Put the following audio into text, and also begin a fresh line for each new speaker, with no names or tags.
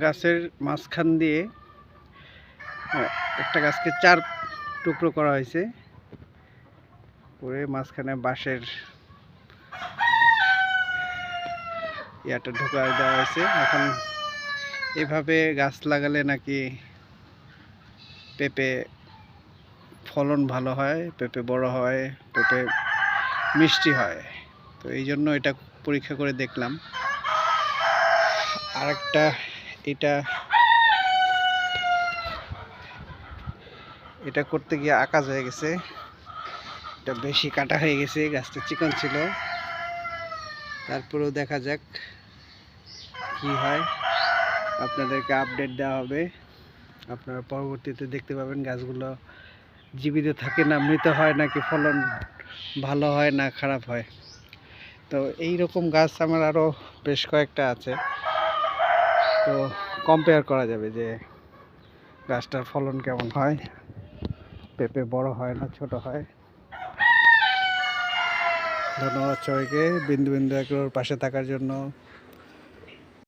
গাছের মাঝখান দিয়ে একটা গাছকে 4 টুকরো করা হয়েছে, করে মাঝখানে বাঁশের ইয়াটা ঢোকায় দেওয়া হয়েছে। এখন এভাবে গাছ লাগালে নাকি পেঁপে ফলন ভালো হয়, পেঁপে বড় হয়, পেঁপে মিষ্টি হয়। তো এই জন্য এটা পরীক্ষা করে দেখলাম। আরেকটা এটা করতে গিয়ে আকাজ হয়ে গেছে, এটা বেশি কাটা হয়ে গেছে, গাছটা চিকন ছিল। তারপরেও দেখা যাক কি হয়, আপনাদেরকে আপডেট দেওয়া হবে। আপনারা পরবর্তীতে দেখতে পাবেন গাছগুলো জীবিত থাকে না মৃত হয়, নাকি ফলন ভালো হয় না খারাপ হয়। তো এই রকম গাছ আমার আরও বেশ কয়েকটা আছে, তো কম্পেয়ার করা যাবে যে গাছটার ফলন কেমন হয়, পেঁপে বড় হয় না ছোট হয়। ধন্যবাদ সবাইকে বিন্দু বিন্দু এগ্রোর পাশে থাকার জন্য।